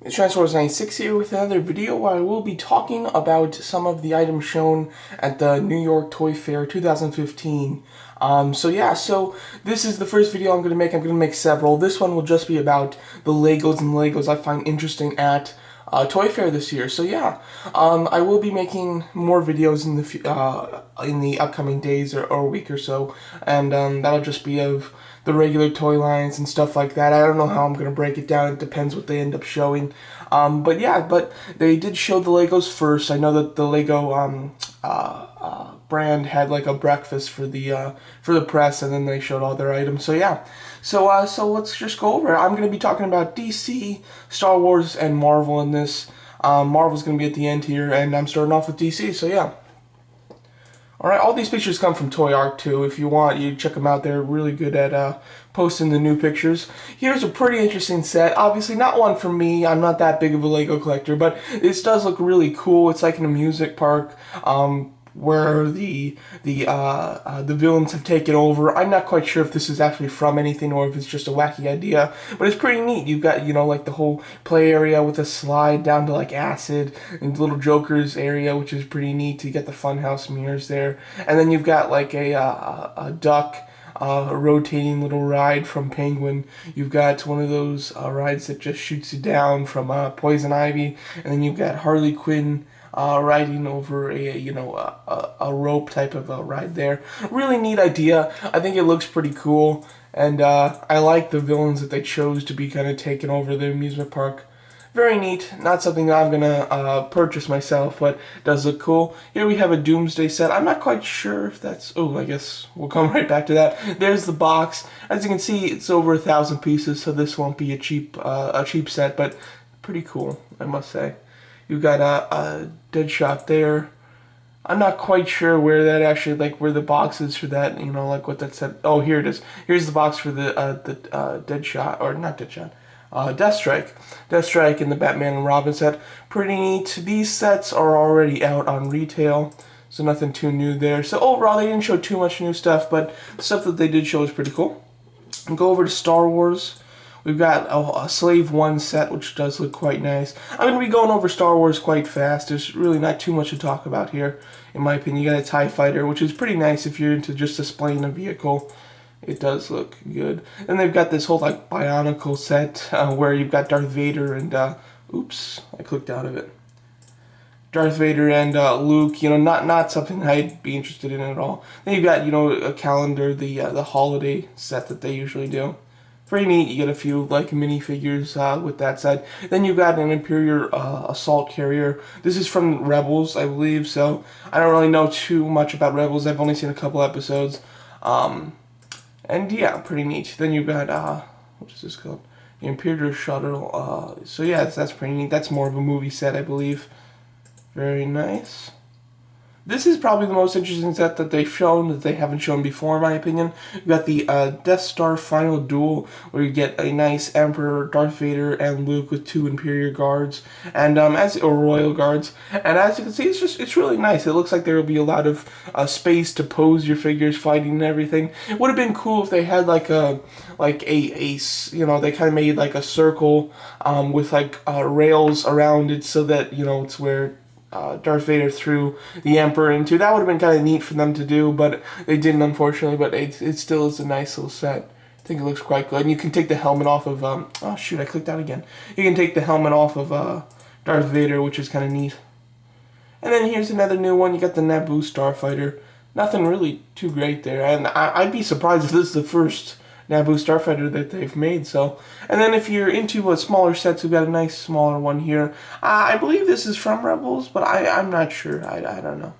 It's Transformers96 here with another video where I will be talking about some of the items shown at the New York Toy Fair 2015. So this is the first video I'm going to make. I'm going to make several. This one will just be about the Legos and Legos I find interesting at Toy Fair this year. So yeah, I will be making more videos in the upcoming days or week or so, and that'll just be of the regular toy lines and stuff like that. I don't know how I'm going to break it down. It depends what they end up showing. But they did show the Legos first. I know that the Lego brand had like a breakfast for the press, and then they showed all their items. So yeah, so let's just go over it. I'm going to be talking about DC, Star Wars, and Marvel in this. Marvel's going to be at the end here, and I'm starting off with DC. So yeah. Alright, all these pictures come from Toy Arc too. If you want, you check them out. They're really good at posting the new pictures. Here's a pretty interesting set. Obviously not one for me. I'm not that big of a Lego collector, but this does look really cool. It's like in a music park where the villains have taken over. I'm not quite sure if this is actually from anything or if it's just a wacky idea, but it's pretty neat. You've got, like the whole play area with a slide down to like acid, and the little Joker's area, which is pretty neat. You get the funhouse mirrors there, and then you've got like a duck rotating little ride from Penguin. You've got one of those rides that just shoots you down from Poison Ivy, and then you've got Harley Quinn riding over a rope type of a ride there. Really neat idea. I think it looks pretty cool, and I like the villains that they chose to be kind of taking over the amusement park. Very neat. Not something that I'm gonna purchase myself, but it does look cool. Here we have a Doomsday set. I'm not quite sure if that's... Oh, I guess we'll come right back to that. There's the box. As you can see, it's over 1,000 pieces, so this won't be a cheap set, but pretty cool, I must say. You've got a Deadshot there. I'm not quite sure where that actually, like, where the box is for that, like what that said. Oh, here it is. Here's the box for the Deadshot, or not Deadshot, Deathstrike. Deathstrike in the Batman and Robin set. Pretty neat. These sets are already out on retail, so nothing too new there. So overall, they didn't show too much new stuff, but the stuff that they did show is pretty cool. And go over to Star Wars. We've got a Slave 1 set, which does look quite nice. I'm going to be going over Star Wars quite fast. There's really not too much to talk about here, in my opinion. You got a TIE Fighter, which is pretty nice if you're into just displaying a vehicle. It does look good. And they've got this whole, like, Bionicle set, where you've got Darth Vader and, oops, I clicked out of it. Darth Vader and Luke, not something I'd be interested in at all. Then you've got, a calendar, the holiday set that they usually do. Pretty neat. You get a few like minifigures with that set. Then you've got an Imperial assault carrier. This is from Rebels, I believe. So I don't really know too much about Rebels. I've only seen a couple episodes. And yeah, pretty neat. Then you've got what is this called? The Imperial shuttle. So yeah, that's pretty neat. That's more of a movie set, I believe. Very nice. This is probably the most interesting set that they've shown that they haven't shown before, in my opinion. You've got the Death Star Final Duel, where you get a nice Emperor, Darth Vader, and Luke with 2 Imperial guards, and or Royal guards. And as you can see, it's really nice. It looks like there will be a lot of space to pose your figures fighting and everything. It would have been cool if they had like a they kind of made like a circle with like rails around it, so that it's where Darth Vader threw the Emperor into. That would have been kind of neat for them to do, but they didn't, unfortunately. But it still is a nice little set. I think it looks quite good. And you can take the helmet off of oh shoot, I clicked out again. You can take the helmet off of Darth Vader, which is kind of neat. And then here's another new one. You got the Naboo Starfighter. Nothing really too great there, and I'd be surprised if this is the first Naboo Starfighter that they've made. So, and then if you're into smaller sets, we've got a nice smaller one here. I believe this is from Rebels, but I'm not sure. I don't know.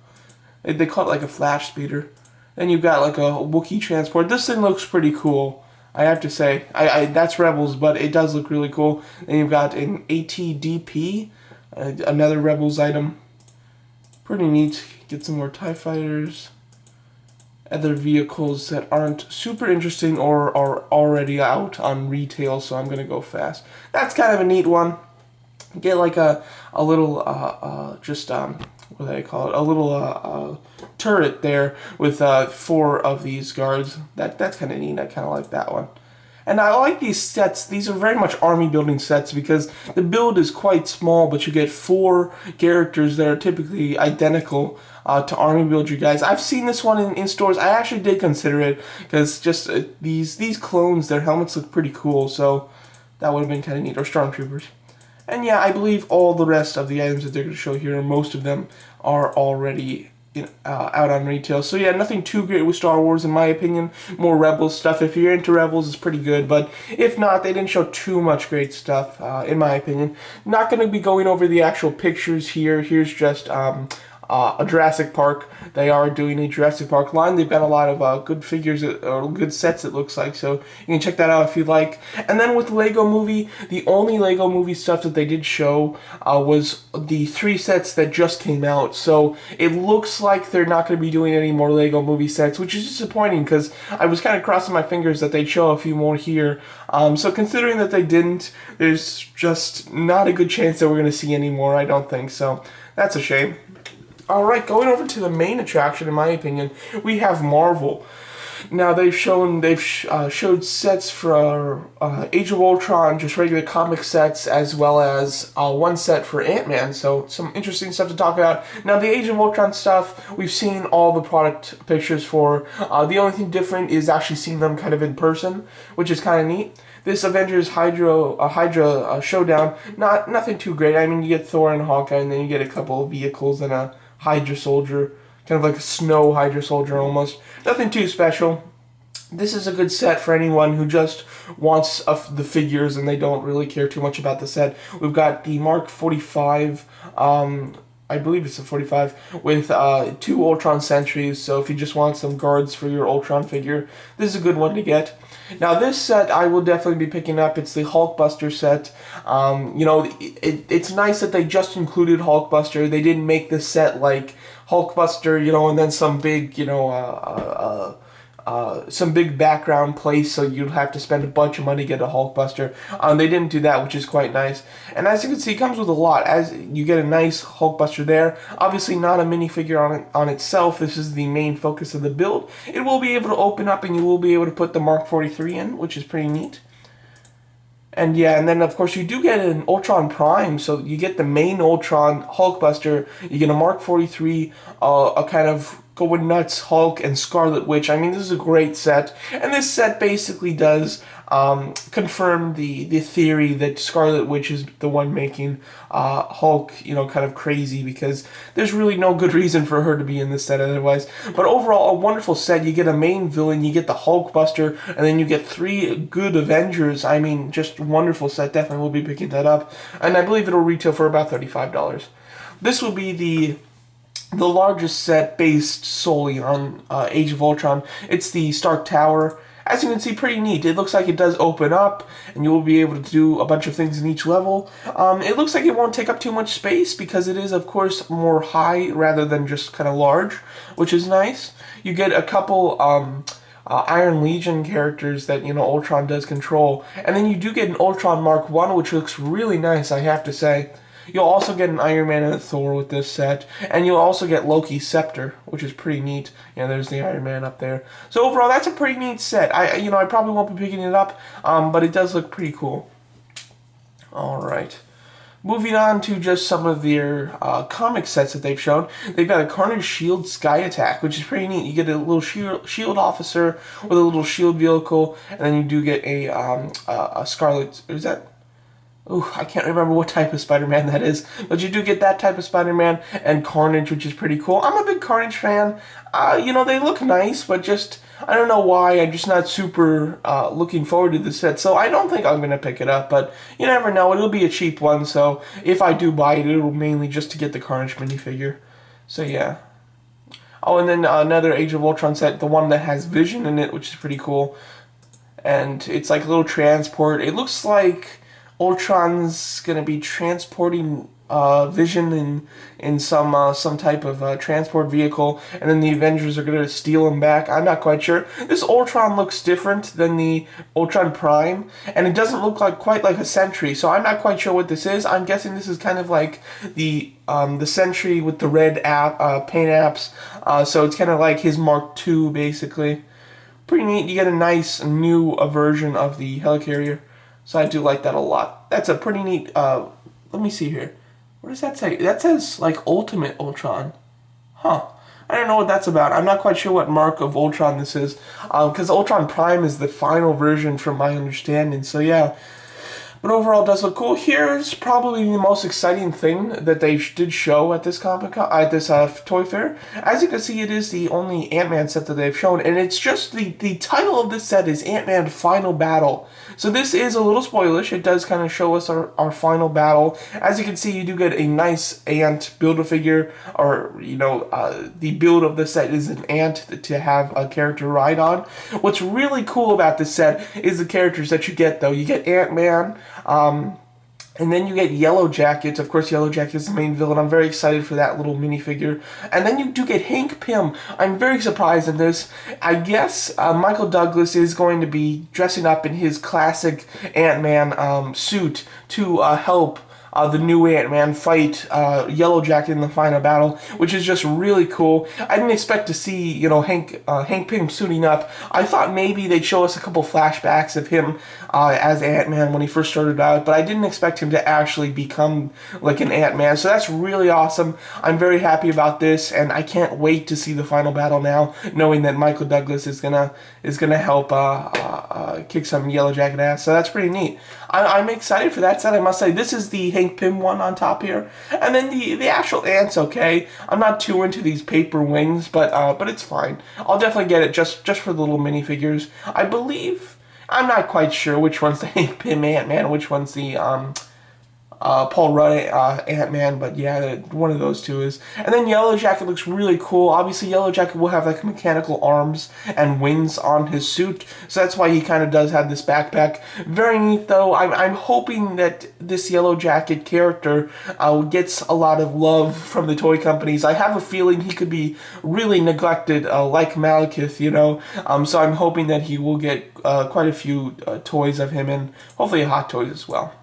They call it like a flash speeder. Then you've got like a Wookiee transport. This thing looks pretty cool, I have to say. That's Rebels, but it does look really cool. Then you've got an ATDP, another Rebels item. Pretty neat. Get some more TIE Fighters. Other vehicles that aren't super interesting or are already out on retail, so I'm going to go fast. That's kind of a neat one. Get like a little, what do they call it? A little turret there with 4 of these guards. That's kind of neat. I kind of like that one. And I like these sets. These are very much army building sets because the build is quite small, but you get 4 characters that are typically identical to army build, you guys. I've seen this one in stores. I actually did consider it because just these clones, their helmets look pretty cool, so that would have been kind of neat. Or stormtroopers. And yeah, I believe all the rest of the items that they're going to show here, most of them are already out on retail. So yeah, nothing too great with Star Wars in my opinion. More Rebels stuff. If you're into Rebels, it's pretty good. But if not, they didn't show too much great stuff in my opinion. Not going to be going over the actual pictures here. Here's just a Jurassic Park. They are doing a Jurassic Park line. They've got a lot of good figures or good sets, it looks like, so you can check that out if you'd like. And then with Lego Movie, the only Lego Movie stuff that they did show was the 3 sets that just came out. So it looks like they're not going to be doing any more Lego Movie sets, which is disappointing because I was kind of crossing my fingers that they'd show a few more here. So considering that they didn't, there's just not a good chance that we're going to see any more, I don't think. So that's a shame. Alright, going over to the main attraction, in my opinion, we have Marvel. Now, they've showed sets for Age of Ultron, just regular comic sets, as well as one set for Antman, so some interesting stuff to talk about. Now, the Age of Ultron stuff, we've seen all the product pictures for. The only thing different is actually seeing them kind of in person, which is kind of neat. This Avengers Hydra showdown, nothing too great. I mean, you get Thor and Hawkeye, and then you get a couple of vehicles and a Hydra soldier, kind of like a snow Hydra soldier almost. Nothing too special. This is a good set for anyone who just wants the figures and they don't really care too much about the set. We've got the Mark 45, I believe it's a 45, with 2 Ultron sentries, so if you just want some guards for your Ultron figure, this is a good one to get. Now this set I will definitely be picking up. It's the Hulkbuster set. You know, it's nice that they just included Hulkbuster. They didn't make this set like Hulkbuster, you know, and then some big, you know, some big background place, so you'd have to spend a bunch of money to get a Hulkbuster. They didn't do that, which is quite nice. And as you can see, it comes with a lot. As you get a nice Hulkbuster there. Obviously not a minifigure on itself. This is the main focus of the build. It will be able to open up, and you will be able to put the Mark 43 in, which is pretty neat. And yeah, and then of course you do get an Ultron Prime, so you get the main Ultron Hulkbuster, you get a Mark 43, a kind of going nuts Hulk and Scarlet Witch. I mean, this is a great set, and this set basically does confirm the theory that Scarlet Witch is the one making Hulk, you know, kind of crazy, because there's really no good reason for her to be in this set otherwise. But overall, a wonderful set. You get a main villain, you get the Hulkbuster, and then you get 3 good Avengers. I mean, just wonderful set. Definitely will be picking that up, and I believe it'll retail for about $35. This will be the largest set based solely on Age of Ultron. It's the Stark Tower. As you can see, pretty neat. It looks like it does open up, and you will be able to do a bunch of things in each level. It looks like it won't take up too much space because it is, of course, more high rather than just kind of large, which is nice. You get a couple Iron Legion characters that, you know, Ultron does control. And then you do get an Ultron Mark 1, which looks really nice, I have to say. You'll also get an Iron Man and a Thor with this set, and you'll also get Loki's Scepter, which is pretty neat. Yeah, there's the Iron Man up there. So overall, that's a pretty neat set. I probably won't be picking it up, but it does look pretty cool. All right. Moving on to just some of their comic sets that they've shown. They've got a Carnage Shield Sky Attack, which is pretty neat. You get a little shield officer with a little shield vehicle, and then you do get a Scarlet. Is that? Ooh, I can't remember what type of Spider-Man that is, but you do get that type of Spider-Man and Carnage, which is pretty cool. I'm a big Carnage fan. You know, they look nice, but just, I don't know why, I'm just not super looking forward to the set, so I don't think I'm going to pick it up, but you never know. It'll be a cheap one, so if I do buy it, it'll mainly just to get the Carnage minifigure. So yeah. Oh, and then another Age of Ultron set, the one that has Vision in it, which is pretty cool. And it's like a little transport. It looks like Ultron's gonna be transporting Vision in some type of transport vehicle, and then the Avengers are gonna steal him back. I'm not quite sure. This Ultron looks different than the Ultron Prime, and it doesn't look quite like a Sentry. So I'm not quite sure what this is. I'm guessing this is kind of like the Sentry with the red paint apps. So it's kind of like his Mark II basically. pretty neat. You get a nice new version of the helicarrier. So I do like that a lot. That's a pretty neat, let me see here. What does that say? That says, like, Ultimate Ultron. Huh. I don't know what that's about. I'm not quite sure what mark of Ultron this is. Because Ultron Prime is the final version from my understanding. So yeah. But overall, it does look cool. Here's probably the most exciting thing that they did show at this at this toy fair. As you can see, it is the only Ant-Man set that they've shown, and it's just the title of this set is Ant-Man Final Battle. So this is a little spoilish. It does kind of show us our final battle. As you can see, you do get a nice ant Build-A-Figure, or, you know, the build of the set is an ant to have a character ride on. What's really cool about this set is the characters that you get, though. You get Ant-Man, and then you get Yellow Jacket. Of course, Yellow Jacket is the main villain. I'm very excited for that little minifigure. And then you do get Hank Pym. I'm very surprised in this. I guess Michael Douglas is going to be dressing up in his classic Ant-Man suit to help the new Ant-Man fight Yellow Jacket in the final battle, which is just really cool. I didn't expect to see, you know, Hank Pym suiting up. I thought maybe they'd show us a couple flashbacks of him as Ant-Man when he first started out, but I didn't expect him to actually become like an Ant-Man. So that's really awesome. I'm very happy about this, and I can't wait to see the final battle now, knowing that Michael Douglas is gonna help kick some Yellow Jacket ass. So that's pretty neat. I'm excited for that set. I must say, this is the Hank Pym one on top here, and then the actual ant's okay. I'm not too into these paper wings, but it's fine. I'll definitely get it just for the little minifigures. I believe, I'm not quite sure which one's the Hank Pym Ant-Man, which one's the Paul Rudd Ant-Man, but yeah, one of those two is. And then Yellow Jacket looks really cool. Obviously, Yellow Jacket will have like mechanical arms and wings on his suit, so that's why he kind of does have this backpack. Very neat, though. I'm hoping that this Yellow Jacket character gets a lot of love from the toy companies. I have a feeling he could be really neglected, like Malekith, you know. So I'm hoping that he will get quite a few toys of him, and hopefully Hot Toys as well.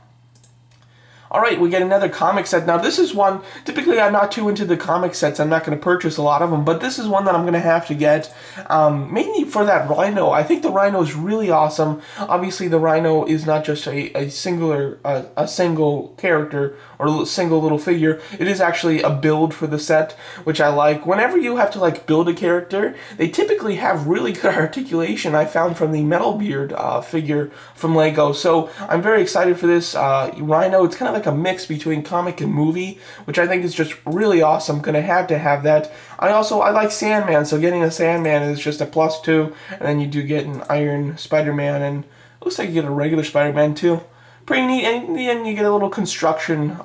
Alright, we get another comic set. Now this is one, typically I'm not too into the comic sets, I'm not going to purchase a lot of them, but this is one that I'm going to have to get, mainly for that Rhino. I think the Rhino is really awesome. Obviously the Rhino is not just a single character or a single little figure, it is actually a build for the set, which I like. Whenever you have to like build a character, they typically have really good articulation, I found from the Metalbeard figure from Lego, so I'm very excited for this Rhino. It's kind of like a mix between comic and movie, which I think is just really awesome. Gonna have to have that. I like Sandman, so getting a Sandman is just a +2, and then you do get an Iron Spider-Man, and it looks like you get a regular Spider-Man too. Pretty neat, and in the end you get a little construction,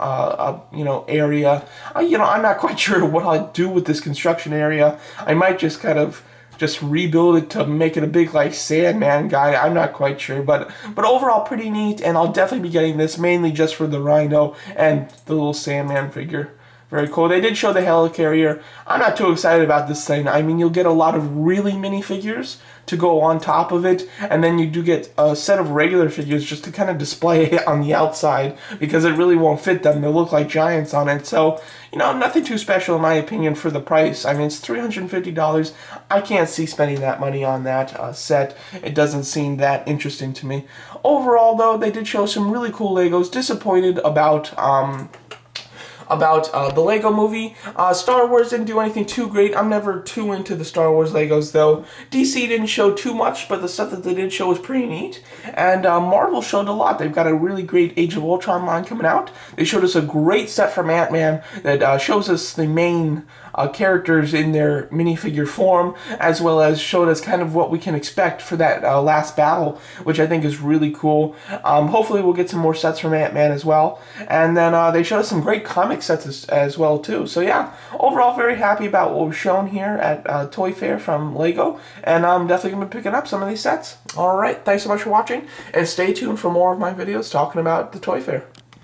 you know, area. You know, I'm not quite sure what I'll do with this construction area. I might just kind of rebuild it to make it a big like Sandman guy. I'm not quite sure, but overall pretty neat, and I'll definitely be getting this mainly just for the Rhino and the little Sandman figure. Very cool. They did show the helicarrier. I'm not too excited about this thing. I mean, you'll get a lot of really mini figures to go on top of it, and then you do get a set of regular figures just to kind of display it on the outside, because it really won't fit them. They'll look like giants on it. So, you know, nothing too special in my opinion for the price. I mean, it's $350. I can't see spending that money on that set. It doesn't seem that interesting to me. Overall, though, they did show some really cool Legos. Disappointed about the Lego movie. Star Wars didn't do anything too great. I'm never too into the Star Wars Legos, though. DC didn't show too much, but the stuff that they did show was pretty neat. And Marvel showed a lot. They've got a really great Age of Ultron line coming out. They showed us a great set from Antman that shows us the main characters in their minifigure form, as well as showed us kind of what we can expect for that last battle, which I think is really cool. Hopefully we'll get some more sets from Ant-Man as well. And then they showed us some great comic sets as well too. So yeah, overall very happy about what was shown here at Toy Fair from Lego, and I'm definitely going to be picking up some of these sets. Alright, thanks so much for watching, and stay tuned for more of my videos talking about the Toy Fair.